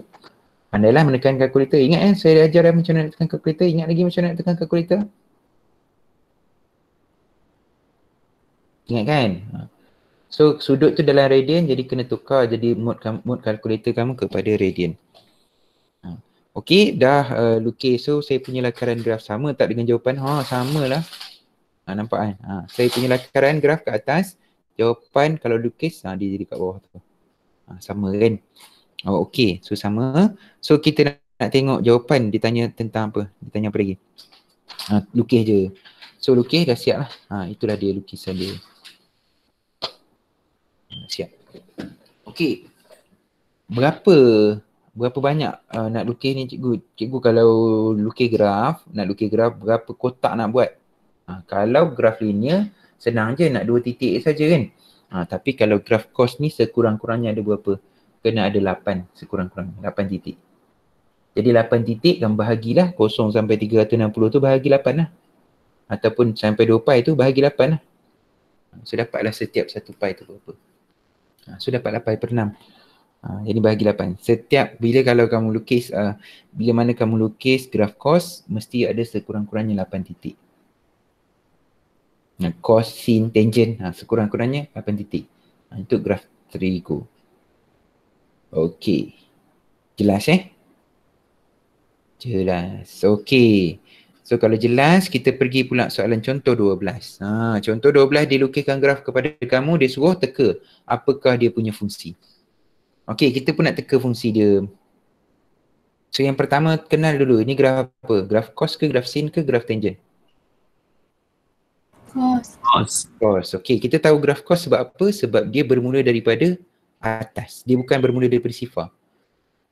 pandailah menekan kalkulator. Ingat saya ajar macam mana nak tekan kalkulator. Ingat lagi macam mana nak tekan kalkulator? Ingat kan? So sudut tu dalam radian jadi kena tukar jadi mode kalkulator kamu kepada radian. Okey, dah lukis. So saya punya lakaran graf sama tak dengan jawapan? Sama lah. Nampak kan? Saya punya lakaran graf kat atas, jawapan kalau lukis dia jadi kat bawah tu. Sama kan? Okey, so sama. So kita nak tengok jawapan ditanya tentang apa? Ditanya apa lagi? Lukis je. So lukis dah siap lah. Itulah dia lukisan dia. Siap. Okey. Berapa banyak nak lukis ni cikgu? Cikgu kalau lukis graf, berapa kotak nak buat? Kalau graf linear senang je, nak 2 titik saja kan. Tapi kalau graf cos ni sekurang-kurangnya ada berapa? Kena ada 8 sekurang-kurangnya, 8 titik. Jadi 8 titik kan bahagilah 0 sampai 360 tu bahagi 8 lah. Ataupun sampai 2 pi tu bahagi 8 lah. So dapatlah setiap 1 pi tu berapa. So dapatlah pi per 6. Jadi bahagi 8. Setiap bila kalau kamu lukis, bila mana kamu lukis graf cos, mesti ada sekurang-kurangnya 8 titik. Cos, sin, tangent, sekurang-kurangnya 8 titik. Untuk graf trigo. Okey. Jelas Jelas. Okey. So kalau jelas, kita pergi pula soalan contoh 12. Contoh 12 dia lukiskan graf kepada kamu, dia suruh teka apakah dia punya fungsi. Okey, kita pun nak teka fungsi dia. So yang pertama kenal dulu, ini graf apa? Graf cos ke, graf sin ke, graf tangent? Cos. Okey, kita tahu graf cos sebab apa? Sebab dia bermula daripada atas. Dia bukan bermula daripada sifar.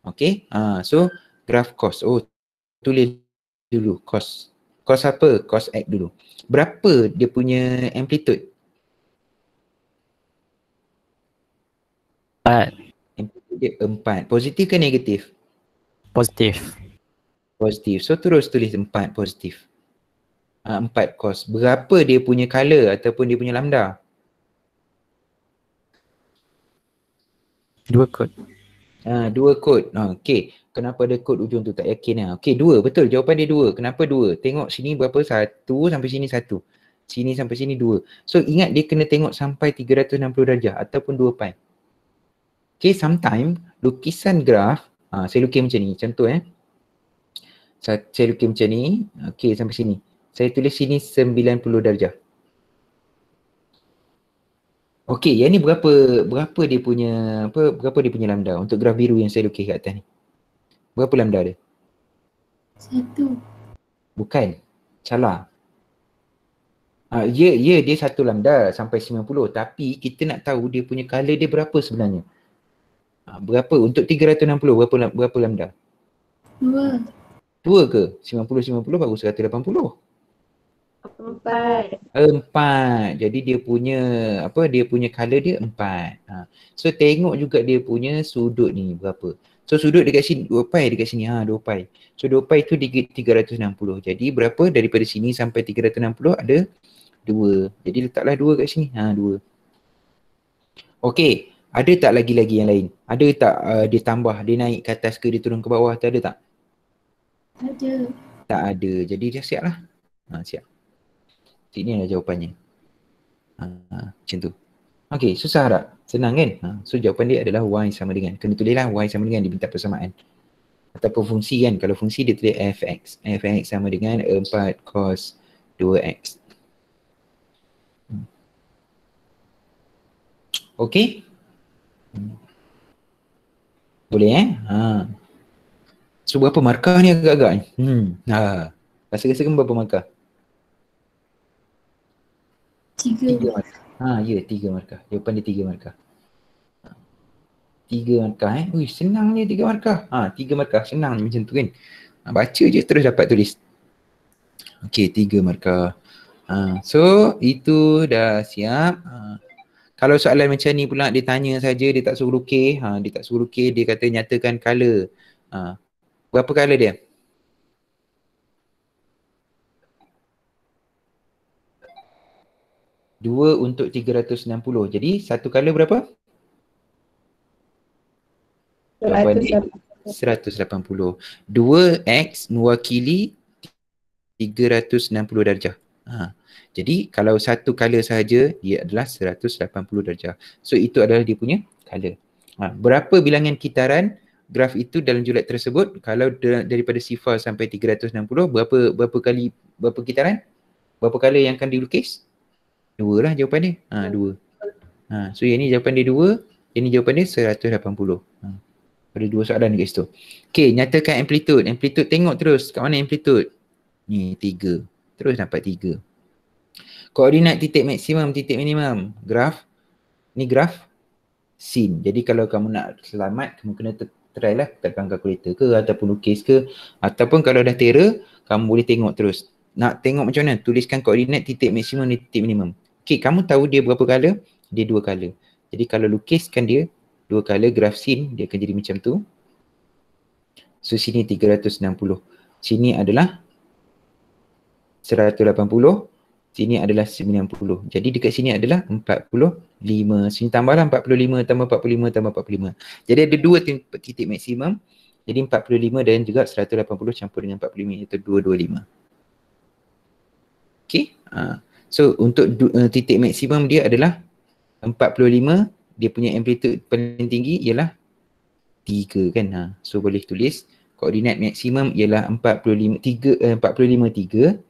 Okey, so graf cos. Tulis dulu cos. Cos apa? Cos X dulu. Berapa dia punya amplitude? 4. Amplitude dia 4. Positif ke negatif? Positif. Positif. So terus tulis 4 positif. 4 cos. Berapa dia punya color ataupun dia punya lambda? 2 kod. 2 kod. Okey. Kenapa ada kod ujung tu? Tak yakin. Okey, 2. Betul. Jawapan dia 2. Kenapa 2? Tengok sini berapa? 1 sampai sini 1. Sini sampai sini 2. So ingat dia kena tengok sampai 360 darjah ataupun 2 pi. Okay, sometimes lukisan graf, saya lukis macam ni. Contoh saya lukis macam ni. Okay, sampai sini. Saya tulis sini 90 darjah. Okay, yang ni berapa dia punya berapa dia punya lambda untuk graf biru yang saya lukis kat atas ni? Berapa lambda dia? 1. Bukan. Salah. Dia 1 lambda sampai 90, tapi kita nak tahu dia punya color dia berapa sebenarnya. Berapa untuk 360? Berapa lambda? 2. 2 ke? 90 baru 180. 4. Jadi dia punya dia punya color dia 4. So tengok juga dia punya sudut ni berapa. So sudut dekat sini 2 pi dekat sini 2 pi. So 2 pi tu digit 360. Jadi berapa daripada sini sampai 360 ada 2. Jadi letaklah 2 kat sini. 2. Okey, ada tak lagi-lagi yang lain? Ada tak dia tambah, dia naik ke atas ke dia turun ke bawah tu, ada tak? Ada. Tak ada. Jadi dia siap lah. Siap. Ini adalah jawapannya. Macam tu. Okey, susah tak? Senang kan? So jawapan dia adalah y sama dengan, kena tulislah y sama dengan diminta persamaan. Ataupun fungsi kan, kalau fungsi dia tulis fx. Fx sama dengan 4 cos 2x. Okey? Boleh So berapa markah ni agak-agak ni? Rasa-rasa kan berapa markah? 3. 3 markah. Ya 3 markah. Jawapan dia 3 markah. 3 markah Ui, senang je 3 markah. 3 markah senang macam tu kan. Baca je terus dapat tulis. Okey, 3 markah. So itu dah siap. Kalau soalan macam ni pula dia tanya saja, dia tak suruh lukis. Dia tak suruh lukis, dia kata nyatakan color. Berapa color dia? Dua untuk 360. Jadi satu color berapa? Jawapan dia 180. 2x mewakili 360 darjah. Jadi kalau satu color sahaja dia adalah 180 darjah. So itu adalah dia punya color. Berapa bilangan kitaran graf itu dalam julat tersebut? Kalau daripada 0 sampai 360, berapa kitaran? Berapa color yang akan dilukis? 2 lah jawapan dia. 2. So yang ni jawapan dia 2, yang ni jawapan dia 180. Ada 2 soalan dekat situ. Okey, nyatakan amplitude. Amplitude tengok terus kat mana amplitude? Ni 3. Terus dapat 3. Koordinat titik maksimum, titik minimum. Graf. Ni graf sin. Jadi kalau kamu nak selamat, kamu kena try lah tekan kalkulator ke ataupun lukis ke. Ataupun kalau dah terror, kamu boleh tengok terus. Nak tengok macam mana? Tuliskan koordinat titik maksimum dan titik minimum. Okey, kamu tahu dia berapa color? Dia 2 color. Jadi kalau lukiskan dia 2 color graf sin, dia akan jadi macam tu. So sini 360. Sini adalah 180. Sini adalah 90. Jadi dekat sini adalah 45. Sini tambahlah 45 tambah 45 tambah 45. Jadi ada 2 titik maksimum. Jadi 45 dan juga 180 campur dengan 45 iaitu 225. Okey. So untuk titik maksimum dia adalah 45. Dia punya amplitude paling tinggi ialah 3 kan. So boleh tulis koordinat maksimum ialah 45 3.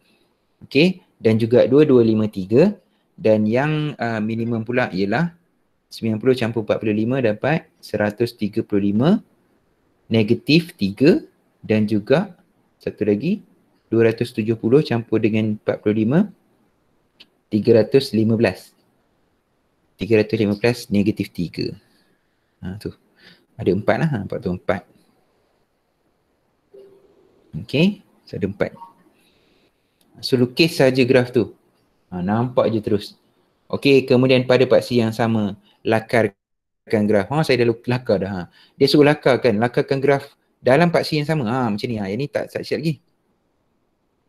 Okey, dan juga 2253 dan yang minimum pula ialah 90 campur 45 dapat 135 negatif 3 dan juga satu lagi 270 campur dengan 45 315 negatif 3. Tu. Ada 4 lah. 4 tu 4. Okey, so ada 4. So lukis saja graf tu. Nampak je terus. Okey, kemudian pada paksi yang sama, lakarkan graf. Saya dah lakar dah. Dia suruh lakarkan graf dalam paksi yang sama. Macam ni. Yang ni tak siap lagi.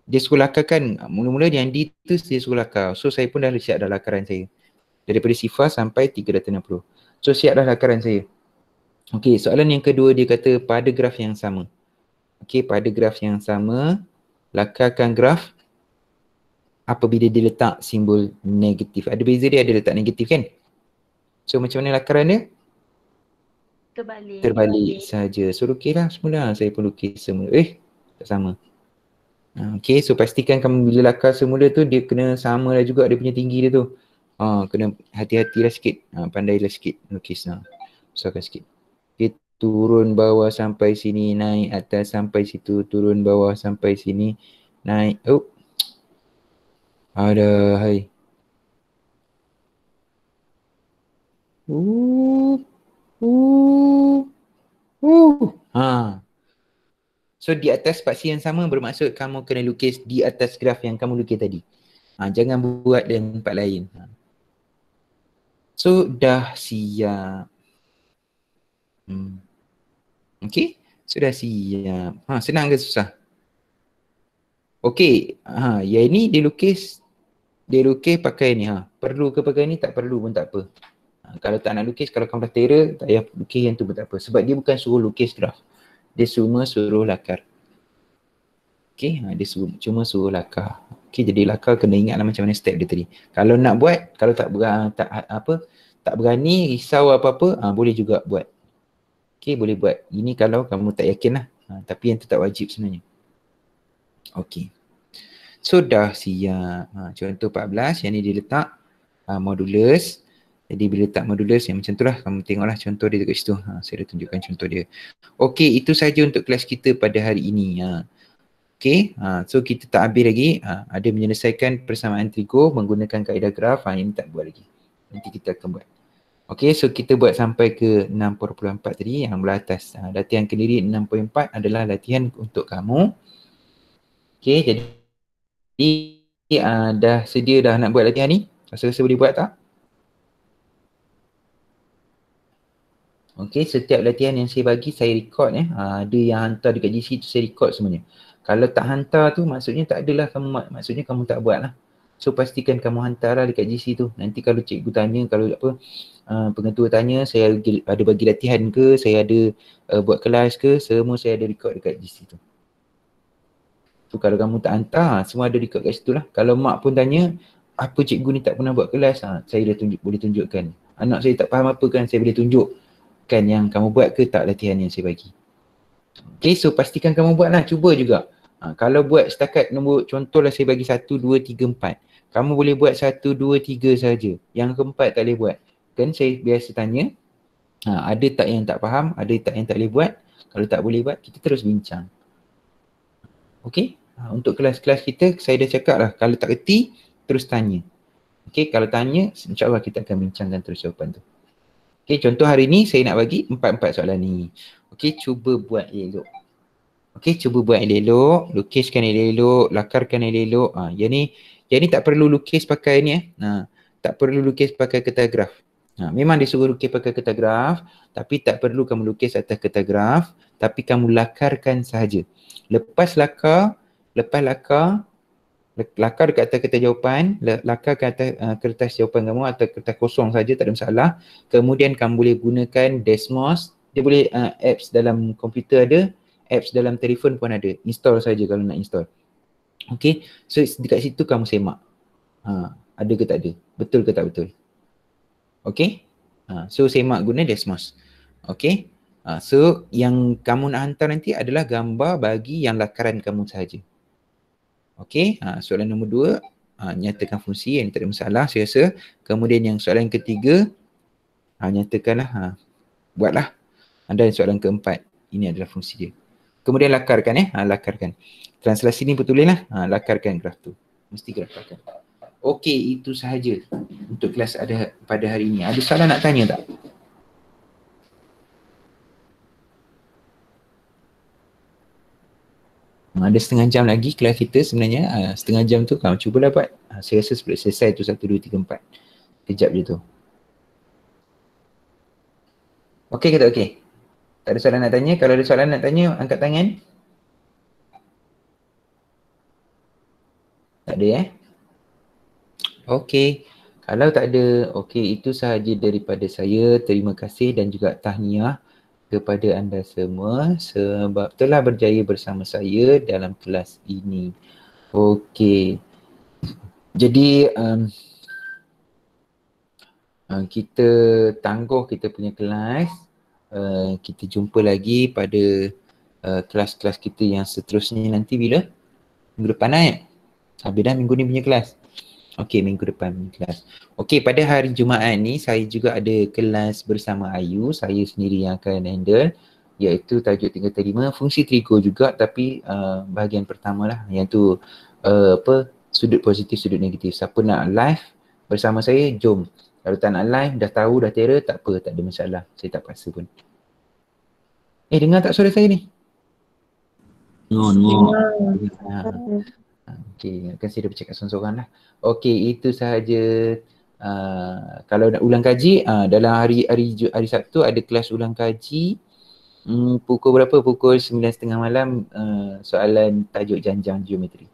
Dia suruh lakarkan. Mula-mula yang D tu dia suruh lakar. So saya pun dah siap dah lakaran saya. Daripada 0 sampai 360. So siap dah lakaran saya. Okey, soalan yang kedua dia kata pada graf yang sama. Okey, pada graf yang sama, lakarkan graf apabila dia letak simbol negatif. Ada beza dia, ada letak negatif kan? So macam mana lakaran dia? Terbalik saja. So lukislah semula. Saya pun lukis semula. Tak sama. Okey, so pastikan kamu bila lakar semula tu dia kena sama lah juga dia punya tinggi dia tu. Kena hati-hatilah sikit. Pandailah sikit lukis. Besarkan sikit. Okay, turun bawah sampai sini, naik atas sampai situ, turun bawah sampai sini, naik. Ada hai. So di atas paksi yang sama bermaksud kamu kena lukis di atas graf yang kamu lukis tadi. Jangan buat dengan tempat lain. So dah siap. Okey, sudah siap. Senang ke susah? Okey, yang ni dia lukis pakai ni. Perlu ke pakai ni? Tak perlu pun tak apa. Kalau tak nak lukis, kalau kamu dah terror, tak payah lukis yang tu pun tak apa. Sebab dia bukan suruh lukis graf. Dia cuma suruh lakar. Okey, dia cuma suruh lakar. Okey, jadi lakar kena ingatlah macam mana step dia tadi. Kalau nak buat, kalau tak berani, risau apa-apa, boleh juga buat. Okey, boleh buat. Ini kalau kamu tak yakin lah. Tapi yang tu tak wajib sebenarnya. Okey. So dah siap. Contoh 14, yang ni dia letak modulus. Jadi bila letak modulus yang macam tu lah, kamu tengoklah contoh dia dekat situ. Saya dah tunjukkan contoh dia. Okey, itu saja untuk kelas kita pada hari ini. Okey, so kita tak habis lagi. Ada menyelesaikan persamaan trigo menggunakan kaedah graf. Ini tak buat lagi. Nanti kita akan buat. Okey, so kita buat sampai ke 6.4 tadi yang belah atas. Latihan kendiri 6.4 adalah latihan untuk kamu. Okey, jadi dah sedia dah nak buat latihan ni? Rasa-rasa boleh buat tak? Okey, setiap latihan yang saya bagi saya record ada yang hantar dekat GC tu saya record semuanya. Kalau tak hantar tu maksudnya tak adalah kamu, maksudnya kamu tak buat lah. So pastikan kamu hantar lah dekat GC tu. Nanti kalau cikgu tanya, kalau pengetua tanya saya ada bagi latihan ke, saya ada buat kelas ke, semua saya ada record dekat GC tu. So kalau kamu tak hantar, semua ada record kat situ lah. Kalau mak pun tanya, apa cikgu ni tak pernah buat kelas, saya dah boleh tunjukkan. Anak saya tak faham apa kan, saya boleh tunjuk kan yang kamu buat ke tak latihan yang saya bagi. Okay, so pastikan kamu buat lah, cuba juga. Kalau buat setakat nombor, contohlah saya bagi 1, 2, 3, 4. Kamu boleh buat 1, 2, 3 saja. Yang keempat tak boleh buat. Kan saya biasa tanya, ada tak yang tak faham, ada tak yang tak boleh buat. Kalau tak boleh buat, kita terus bincang. Okay, untuk kelas-kelas kita, saya dah cakap lah, kalau tak reti, terus tanya. Okay, kalau tanya, insyaAllah kita akan bincangkan terus jawapan tu. Okay, contoh hari ni saya nak bagi 4 soalan ni. Okay, cuba buat elok. Okay, cuba buat elok, lukiskan elok, lakarkan elok. Yang ni tak perlu lukis pakai ni tak perlu lukis pakai kertas graf. Memang dia suruh lukis pakai kertas graf, tapi tak perlu kamu lukis atas kertas graf, tapi kamu lakarkan sahaja. Lepas lakar dekat atas kertas jawapan, lakar ke atas kertas jawapan kamu atau kertas kosong saja, tak ada masalah. Kemudian kamu boleh gunakan Desmos, dia boleh apps dalam komputer ada, apps dalam telefon pun ada. Install saja kalau nak install. Okay, so dekat situ kamu semak. Ada ke tak ada? Betul ke tak betul? Okay, so semak guna Desmos. Okay, so yang kamu nak hantar nanti adalah gambar bagi yang lakaran kamu sahaja. Okey, soalan nombor 2, nyatakan fungsi, yang tak ada masalah saya rasa. Kemudian yang soalan ketiga, nyatakanlah, buatlah. Dan soalan keempat, ini adalah fungsi dia. Kemudian lakarkan lakarkan. Translasi ni betulin lah, lakarkan graf tu. Mesti lakarkan. Okey, itu sahaja untuk kelas pada hari ini. Ada soalan nak tanya tak? Ada setengah jam lagi kelas kita sebenarnya. Setengah jam tu kamu cubalah buat. Saya rasa sebelum selesai tu 1, 2, 3, 4. Kejap je tu. Okey ke tak okey? Tak ada soalan nak tanya? Kalau ada soalan nak tanya, angkat tangan. Tak ada Okey. Kalau tak ada, okey, itu sahaja daripada saya. Terima kasih dan juga tahniah kepada anda semua sebab telah berjaya bersama saya dalam kelas ini. Okey. Jadi kita tangguh kita punya kelas. Kita jumpa lagi pada kelas-kelas kita yang seterusnya nanti bila? Minggu depan habis dah minggu ni punya kelas. Okey, minggu depan punya kelas. Okey, pada hari Jumaat ni saya juga ada kelas bersama Ayu. Saya sendiri yang akan handle, iaitu tajuk tinggal terima fungsi trigo juga, tapi bahagian pertama lah, iaitu sudut positif, sudut negatif. Siapa nak live bersama saya, jom. Kalau tak nak live, dah tahu, dah tera, tak apa, tak ada masalah. Saya tak paksa pun. Dengar tak suara saya ni? Okey, akan saya dah bercakap seorang-seorang lah. Okey, itu sahaja. Kalau nak ulang kaji, dalam hari Sabtu ada kelas ulang kaji. Pukul berapa? Pukul 9.30 malam, soalan tajuk janjang geometri.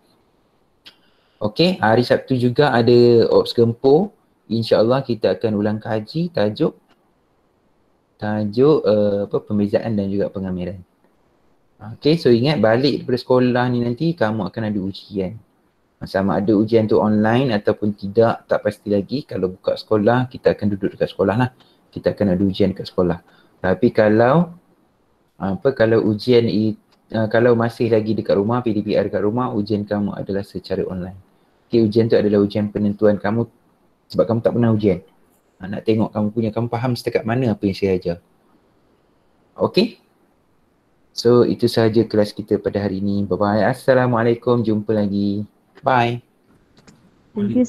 Okey, hari Sabtu juga ada Ops Gempo. InsyaAllah kita akan ulang kaji tajuk pembezaan dan juga pengamiran. Okay, so ingat balik daripada sekolah ni nanti kamu akan ada ujian. Sama ada ujian tu online ataupun tidak, tak pasti lagi. Kalau buka sekolah, kita akan duduk dekat sekolah lah. Kita akan ada ujian dekat sekolah. Tapi kalau ujian kalau masih lagi dekat rumah, PDPR dekat rumah, ujian kamu adalah secara online. Okay, ujian tu adalah ujian penentuan kamu sebab kamu tak pernah ujian. Nak tengok kamu faham setakat mana apa yang saya ajar. Okay? So itu sahaja kelas kita pada hari ini. Bye bye. Assalamualaikum. Jumpa lagi. Bye. Thank you